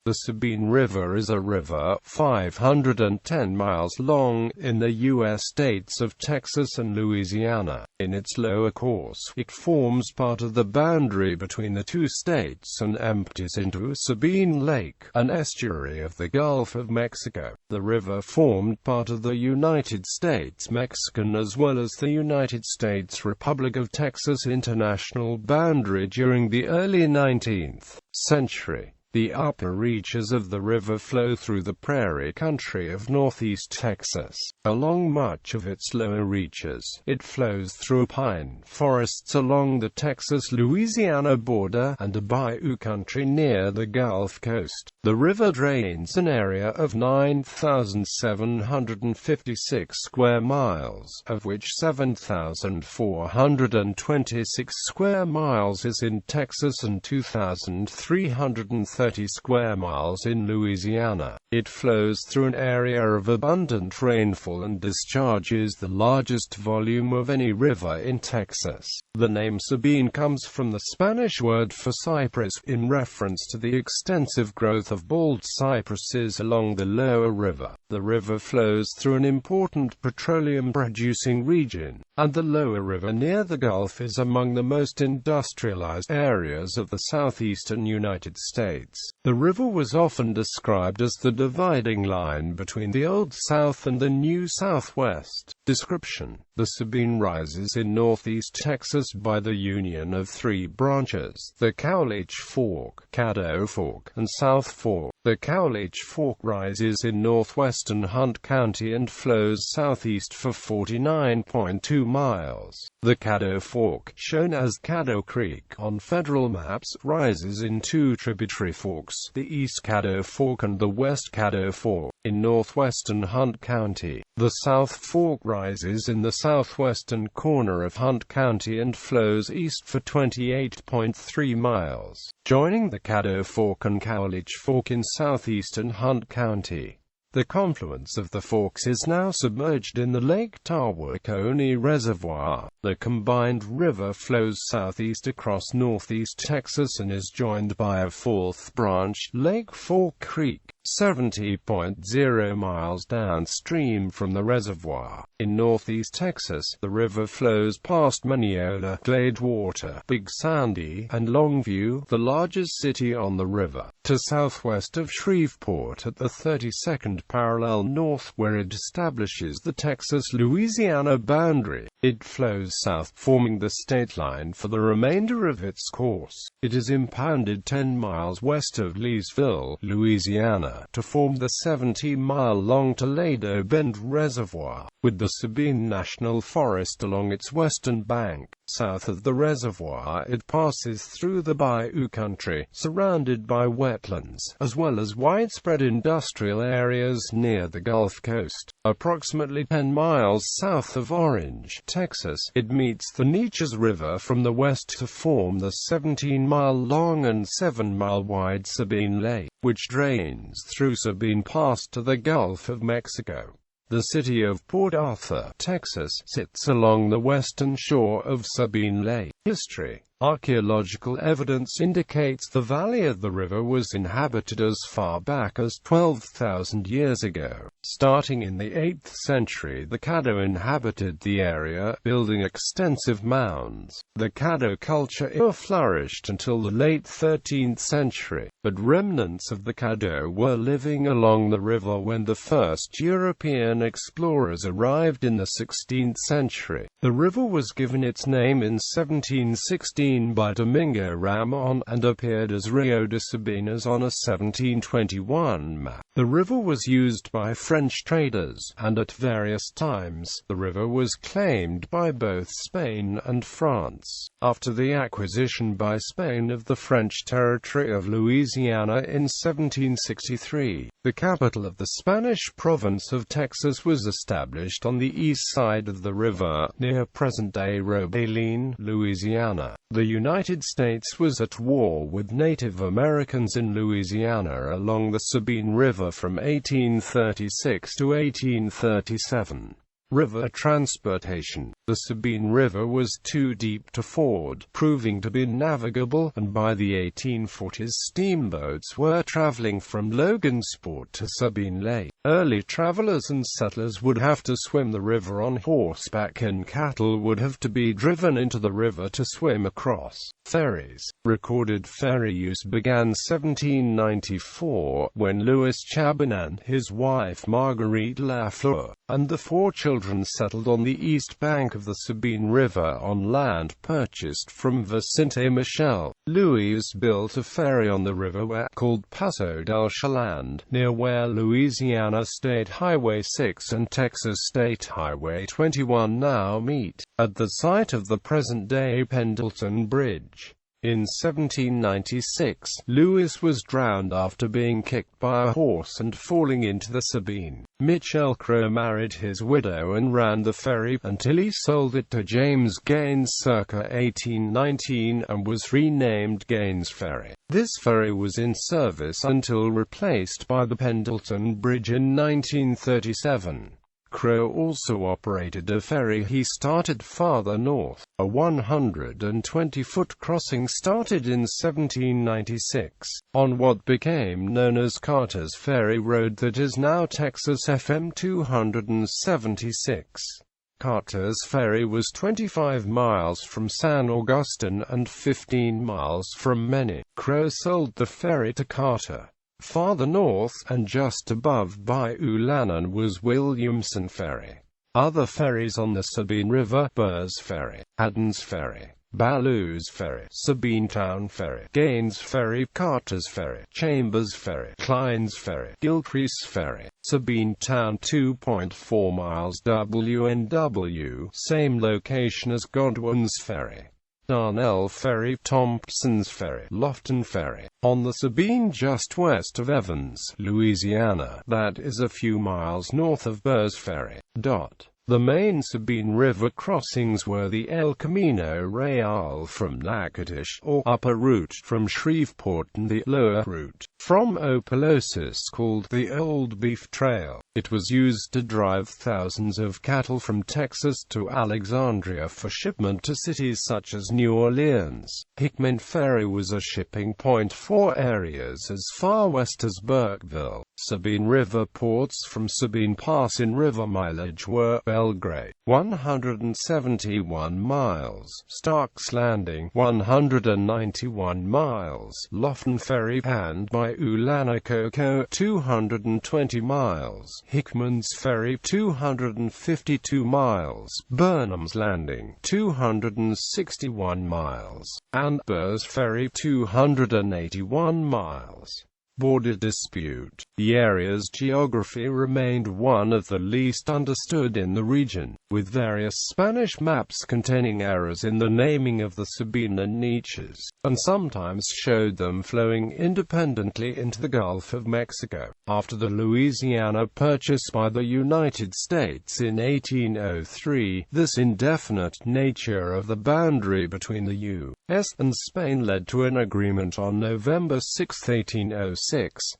The Sabine River is a river, 510 miles long, in the U.S. states of Texas and Louisiana. In its lower course, it forms part of the boundary between the two states and empties into Sabine Lake, an estuary of the Gulf of Mexico. The river formed part of the United States-Mexican as well as the United States Republic of Texas international boundary during the early 19th century. The upper reaches of the river flow through the prairie country of northeast Texas. Along much of its lower reaches, it flows through pine forests along the Texas-Louisiana border and a bayou country near the Gulf Coast. The river drains an area of 9,756 square miles, of which 7,426 square miles is in Texas and 2,330 square miles in Louisiana. It flows through an area of abundant rainfall and discharges the largest volume of any river in Texas. The name Sabine comes from the Spanish word for cypress, in reference to the extensive growth of bald cypresses along the lower river. The river flows through an important petroleum-producing region, and the lower river near the Gulf is among the most industrialized areas of the southeastern United States. The river was often described as the dividing line between the Old South and the New Southwest. Description: the Sabine rises in northeast Texas by the union of three branches, the Cowlitch Fork, Caddo Fork, and South Fork. The Cowlitch Fork rises in northwestern Hunt County and flows southeast for 49.2 miles. The Caddo Fork, shown as Caddo Creek on federal maps, rises in two tributary forks, the East Caddo Fork and the West Caddo Fork, in northwestern Hunt County. The South Fork rises in the southwestern corner of Hunt County and flows east for 28.3 miles, joining the Caddo Fork and Cowlitch Fork in southeastern Hunt County. The confluence of the forks is now submerged in the Lake Tawakoni Reservoir. The combined river flows southeast across northeast Texas and is joined by a fourth branch, Lake Fork Creek, 70.0 miles downstream from the reservoir. In northeast Texas, the river flows past Mineola, Gladewater, Big Sandy, and Longview, the largest city on the river, to southwest of Shreveport at the 32nd parallel north, where it establishes the Texas-Louisiana boundary. It flows south, forming the state line for the remainder of its course. It is impounded 10 miles west of Leesville, Louisiana, to form the 70-mile-long Toledo Bend Reservoir, with the Sabine National Forest along its western bank. South of the reservoir, it passes through the bayou country, surrounded by wetlands, as well as widespread industrial areas near the Gulf Coast. Approximately 10 miles south of Orange, Texas, it meets the Neches River from the west to form the 17-mile-long and 7-mile-wide Sabine Lake, which drains through Sabine Pass to the Gulf of Mexico. The city of Port Arthur, Texas, sits along the western shore of Sabine Lake. History. Archaeological evidence indicates the valley of the river was inhabited as far back as 12,000 years ago. Starting in the 8th century, the Caddo inhabited the area, building extensive mounds. The Caddo culture flourished until the late 13th century, but remnants of the Caddo were living along the river when the first European explorers arrived in the 16th century. The river was given its name in 1716 by Domingo Ramon, and appeared as Rio de Sabinas on a 1721 map. The river was used by French traders, and at various times, the river was claimed by both Spain and France. After the acquisition by Spain of the French territory of Louisiana in 1763, the capital of the Spanish province of Texas was established on the east side of the river, near present-day Robeline, Louisiana. The United States was at war with Native Americans in Louisiana along the Sabine River from 1836 to 1837. River transportation. The Sabine River was too deep to ford, proving to be navigable, and by the 1840s steamboats were traveling from Logansport to Sabine Lake. Early travelers and settlers would have to swim the river on horseback, and cattle would have to be driven into the river to swim across. Ferries. Recorded ferry use began 1794, when Louis Chabin and his wife Marguerite Lafleur, and the 4 children settled on the east bank of the Sabine River on land purchased from Vicente Michel. Louis built a ferry on the river called Paso del Cheland, near where Louisiana State Highway 6 and Texas State Highway 21 now meet, at the site of the present-day Pendleton Bridge. In 1796, Louis was drowned after being kicked by a horse and falling into the Sabine. Michel Crowe married his widow and ran the ferry, until he sold it to James Gaines circa 1819 and was renamed Gaines Ferry. This ferry was in service until replaced by the Pendleton Bridge in 1937. Crowe also operated a ferry he started farther north. A 120-foot crossing started in 1796, on what became known as Carter's Ferry Road that is now Texas FM 276. Carter's Ferry was 25 miles from San Augustine and 15 miles from Many. Crowe sold the ferry to Carter. Farther north, and just above Bayou Lannon, was Williamson Ferry. Other ferries on the Sabine River: Burr's Ferry, Haddon's Ferry, Ballew's Ferry, Sabinetown Ferry, Gaines Ferry, Carter's Ferry, Chambers Ferry, Klein's Ferry, Gilcrease Ferry, Sabinetown 2.4 miles WNW, same location as Godwin's Ferry. Darnell Ferry, Thompson's Ferry, Lofton Ferry, on the Sabine just west of Evans, Louisiana, that is a few miles north of Burr's Ferry. The main Sabine River crossings were the El Camino Real from Natchitoches, or upper route from Shreveport, and the lower route from Opelousas, called the Old Beef Trail. It was used to drive thousands of cattle from Texas to Alexandria for shipment to cities such as New Orleans. Hickman Ferry was a shipping point for areas as far west as Burkeville. Sabine River ports from Sabine Pass in river mileage were Belgrade, 171 miles, Stark's Landing, 191 miles, Lofton Ferry, and Bayou Lanacoco, 220 miles, Hickman's Ferry, 252 miles, Burnham's Landing, 261 miles, and Burr's Ferry, 281 miles. Border dispute. The area's geography remained one of the least understood in the region, with various Spanish maps containing errors in the naming of the Sabine and niches, and sometimes showed them flowing independently into the Gulf of Mexico. After the Louisiana Purchase by the United States in 1803, this indefinite nature of the boundary between the U.S. and Spain led to an agreement on November 6, 1806,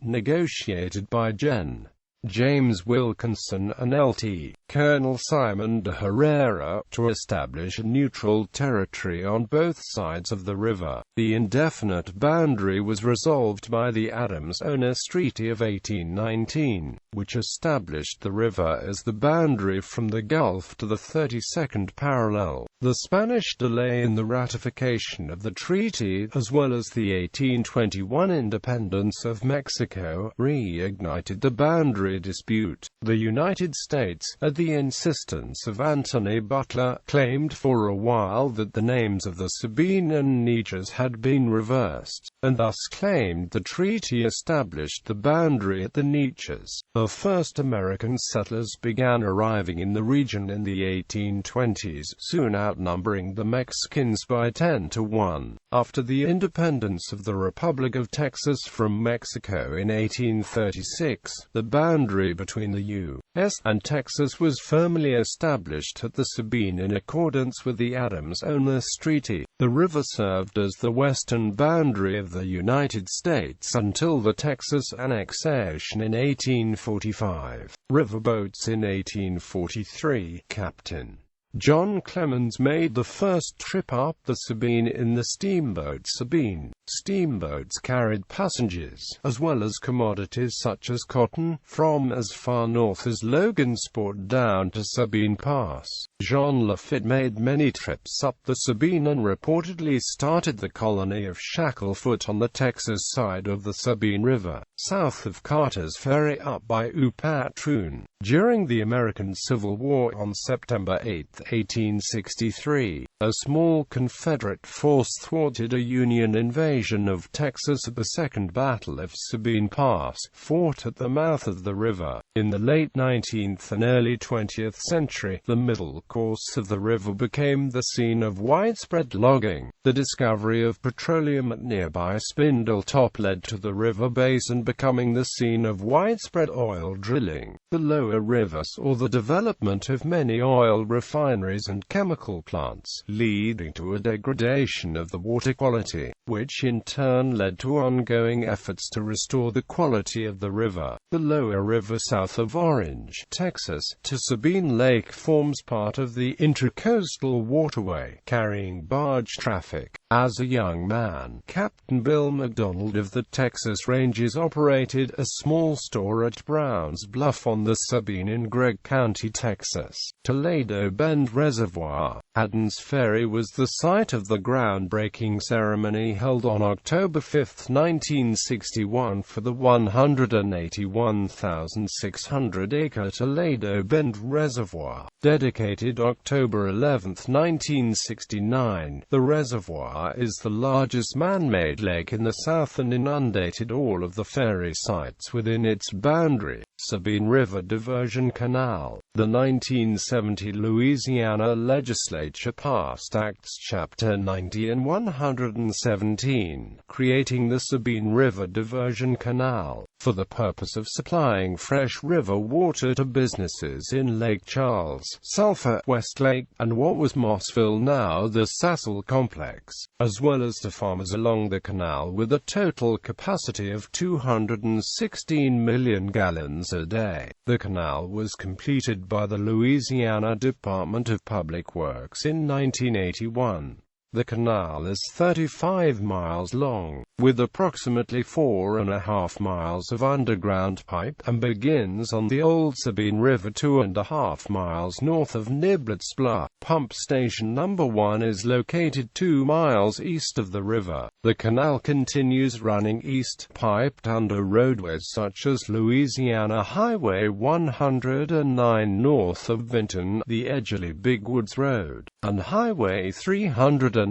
negotiated by Gen. James Wilkinson and Lt. Colonel Simon de Herrera, to establish a neutral territory on both sides of the river. The indefinite boundary was resolved by the Adams-Onis Treaty of 1819, which established the river as the boundary from the Gulf to the 32nd parallel. The Spanish delay in the ratification of the treaty, as well as the 1821 independence of Mexico, reignited the boundary dispute. The United States, at the insistence of Anthony Butler, claimed for a while that the names of the Sabine and Neches had been reversed, and thus claimed the treaty established the boundary at the Neches. The first American settlers began arriving in the region in the 1820s, soon outnumbering the Mexicans by 10 to 1. After the independence of the Republic of Texas from Mexico in 1836, the boundary between the U.S. and Texas was firmly established at the Sabine in accordance with the Adams-Onis Treaty. The river served as the western boundary of the United States until the Texas annexation in 1845. Riverboats in 1843. Captain John Clemens made the first trip up the Sabine in the steamboat Sabine. Steamboats carried passengers, as well as commodities such as cotton, from as far north as Logansport down to Sabine Pass. Jean Lafitte made many trips up the Sabine and reportedly started the colony of Shacklefoot on the Texas side of the Sabine River, south of Carter's Ferry up by Upatroon. During the American Civil War on September 8, 1863, a small Confederate force thwarted a Union invasion of Texas at the Second Battle of Sabine Pass, fought at the mouth of the river. In the late 19th and early 20th century, the middle course of the river became the scene of widespread logging. The discovery of petroleum at nearby Spindletop led to the river basin becoming the scene of widespread oil drilling. The lower river saw the development of many oil refineries and chemical plants, leading to a degradation of the water quality, which in turn led to ongoing efforts to restore the quality of the river. The lower river south of Orange, Texas, to Sabine Lake forms part of the Intracoastal Waterway, carrying barge traffic. As a young man, Captain Bill McDonald of the Texas Rangers operated a small store at Browns Bluff on the Sabine in Gregg County, Texas. Toledo Bend Reservoir, Haddon's Ferry, was the site of the groundbreaking ceremony held on October 5, 1961 for the 181,600-acre Toledo Bend Reservoir. Dedicated October 11, 1969, the reservoir is the largest man-made lake in the South and inundated all of the ferry sites within its boundary. Sabine River Diversion Canal. The 1970 Louisiana legislature passed Acts Chapter 90 and 117, creating the Sabine River Diversion Canal, for the purpose of supplying fresh river water to businesses in Lake Charles, Sulphur, Westlake, and what was Mossville, now the Sassel Complex, as well as to farmers along the canal, with a total capacity of 216 million gallons a day. The canal was completed by the Louisiana Department of Public Works in 1981. The canal is 35 miles long, with approximately 4.5 miles of underground pipe, and begins on the Old Sabine River 2.5 miles north of Niblets Bluff. Pump Station No. 1 is located 2 miles east of the river. The canal continues running east, piped under roadways such as Louisiana Highway 109 north of Vinton, the Edgerly Big Woods Road, and Highway 388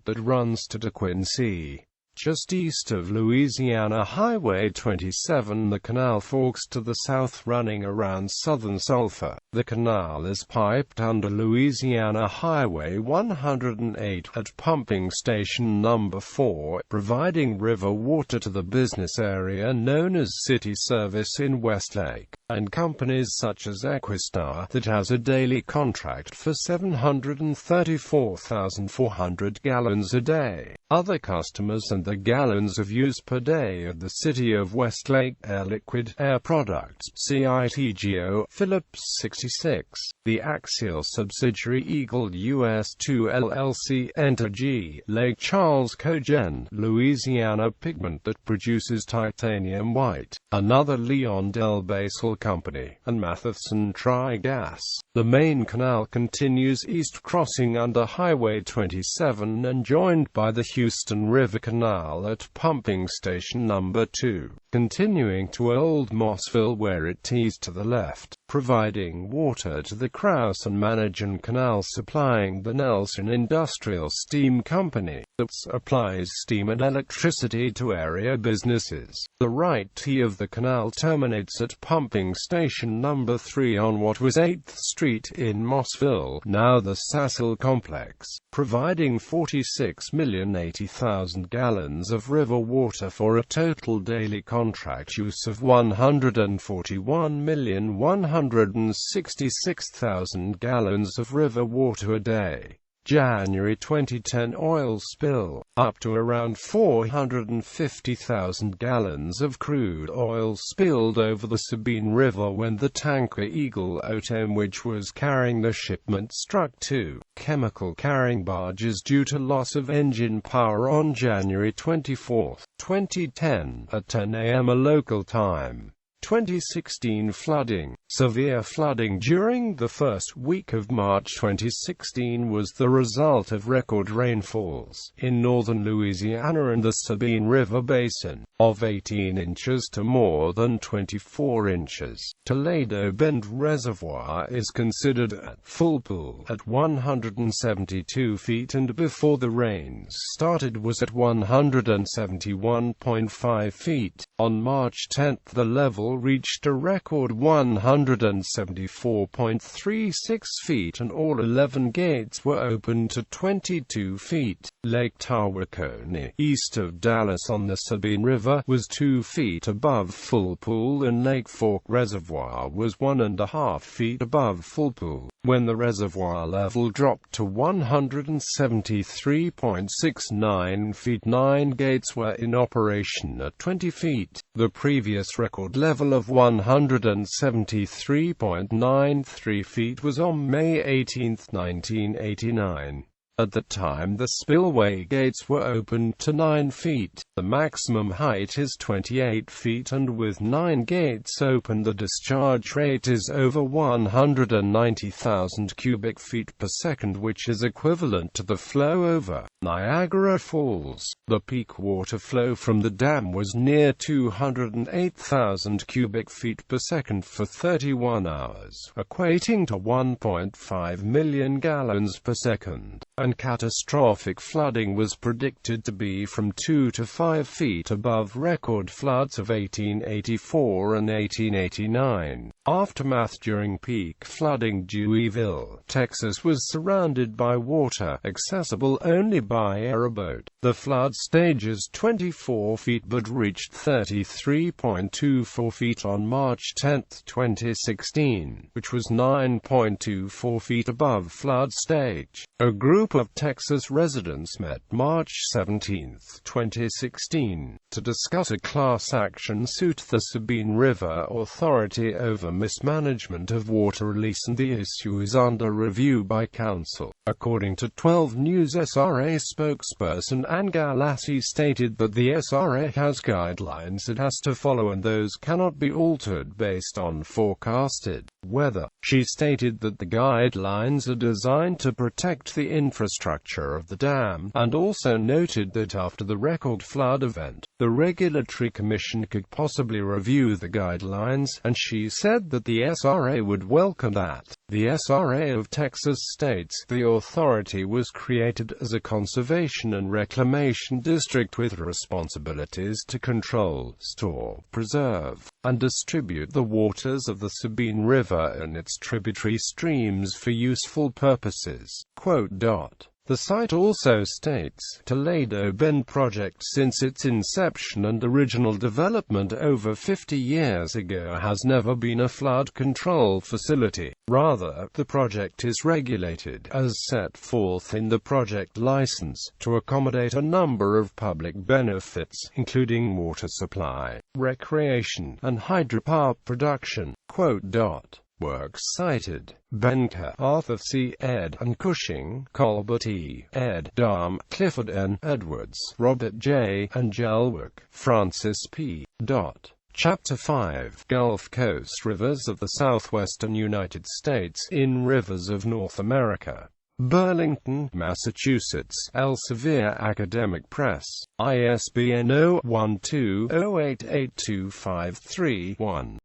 that runs to DeQuincy. Just east of Louisiana Highway 27, the canal forks to the south running around southern Sulphur. The canal is piped under Louisiana Highway 108 at Pumping Station No. 4, providing river water to the business area known as City Service in Westlake, and companies such as Equistar, that has a daily contract for 734,400 gallons a day. Other customers and the gallons of use per day at the City of Westlake: Air Liquid, Air Products, CITGO, Phillips 66, the Axial subsidiary Eagle US 2 LLC, Entergy, Lake Charles Cogen, Louisiana Pigment that produces titanium white, another Leon Del Basal company, and Matheson Tri-Gas. The main canal continues east, crossing under Highway 27 and joined by the Houston River Canal at Pumping Station No. 2, continuing to Old Mossville where it tees to the left, providing water to the Crouse and Manigan Canal, supplying the Nelson Industrial Steam Company, that supplies steam and electricity to area businesses. The right tee of the canal terminates at Pumping Station No. 3 on what was 8th Street in Mossville, now the Sassel Complex, providing 46,080,000 gallons of river water for a total daily contract use of 141,166,000 gallons of river water a day. January 2010 oil spill. Up to around 450,000 gallons of crude oil spilled over the Sabine River when the tanker Eagle Autumn, which was carrying the shipment, struck two chemical-carrying barges due to loss of engine power on January 24, 2010, at 10 a.m. local time. 2016 flooding. Severe flooding during the first week of March 2016 was the result of record rainfalls in northern Louisiana and the Sabine River basin, of 18 inches to more than 24 inches. Toledo Bend Reservoir is considered at full pool at 172 feet and before the rains started was at 171.5 feet. On March 10 the level reached a record 174.36 feet and all 11 gates were open to 22 feet. Lake Tawakoni, east of Dallas on the Sabine River, was 2 feet above full pool and Lake Fork Reservoir was 1.5 feet above full pool. When the reservoir level dropped to 173.69 feet, 9 gates were in operation at 20 feet. The previous record level of 173.93 feet was on May 18, 1989. At the time the spillway gates were opened to 9 feet. The maximum height is 28 feet and with 9 gates open the discharge rate is over 190,000 cubic feet per second, which is equivalent to the flow over Niagara Falls. The peak water flow from the dam was near 208,000 cubic feet per second for 31 hours, equating to 1.5 million gallons per second. And catastrophic flooding was predicted to be from 2 to 5 feet above record floods of 1884 and 1889. Aftermath. During peak flooding, Deweyville, Texas was surrounded by water, accessible only by airboat. The flood stage is 24 feet but reached 33.24 feet on March 10, 2016, which was 9.24 feet above flood stage. A group of Texas residents met March 17, 2016, to discuss a class action suit the Sabine River Authority over mismanagement of water release, and the issue is under review by council. According to 12 News, SRA spokesperson Ann Galassi stated that the SRA has guidelines it has to follow and those cannot be altered based on forecasted weather. She stated that the guidelines are designed to protect the infrastructure of the dam, and also noted that after the record flood event, the Regulatory Commission could possibly review the guidelines, and she said that the SRA would welcome that. The SRA of Texas states the authority was created as a conservation and reclamation district with responsibilities to control, store, preserve, and distribute the waters of the Sabine River and its tributary streams for useful purposes. The site also states, Toledo Bend project since its inception and original development over 50 years ago has never been a flood control facility. Rather, the project is regulated, as set forth in the project license, to accommodate a number of public benefits, including water supply, recreation, and hydropower production. Works cited: Benker, Arthur C. ed. and Cushing, Colbert E. ed. Dahm, Clifford N. Edwards, Robert J. and Jelwick, Francis P. Chapter 5. Gulf Coast Rivers of the Southwestern United States, in Rivers of North America. Burlington, Massachusetts, Elsevier Academic Press. ISBN 0-12-088253-1.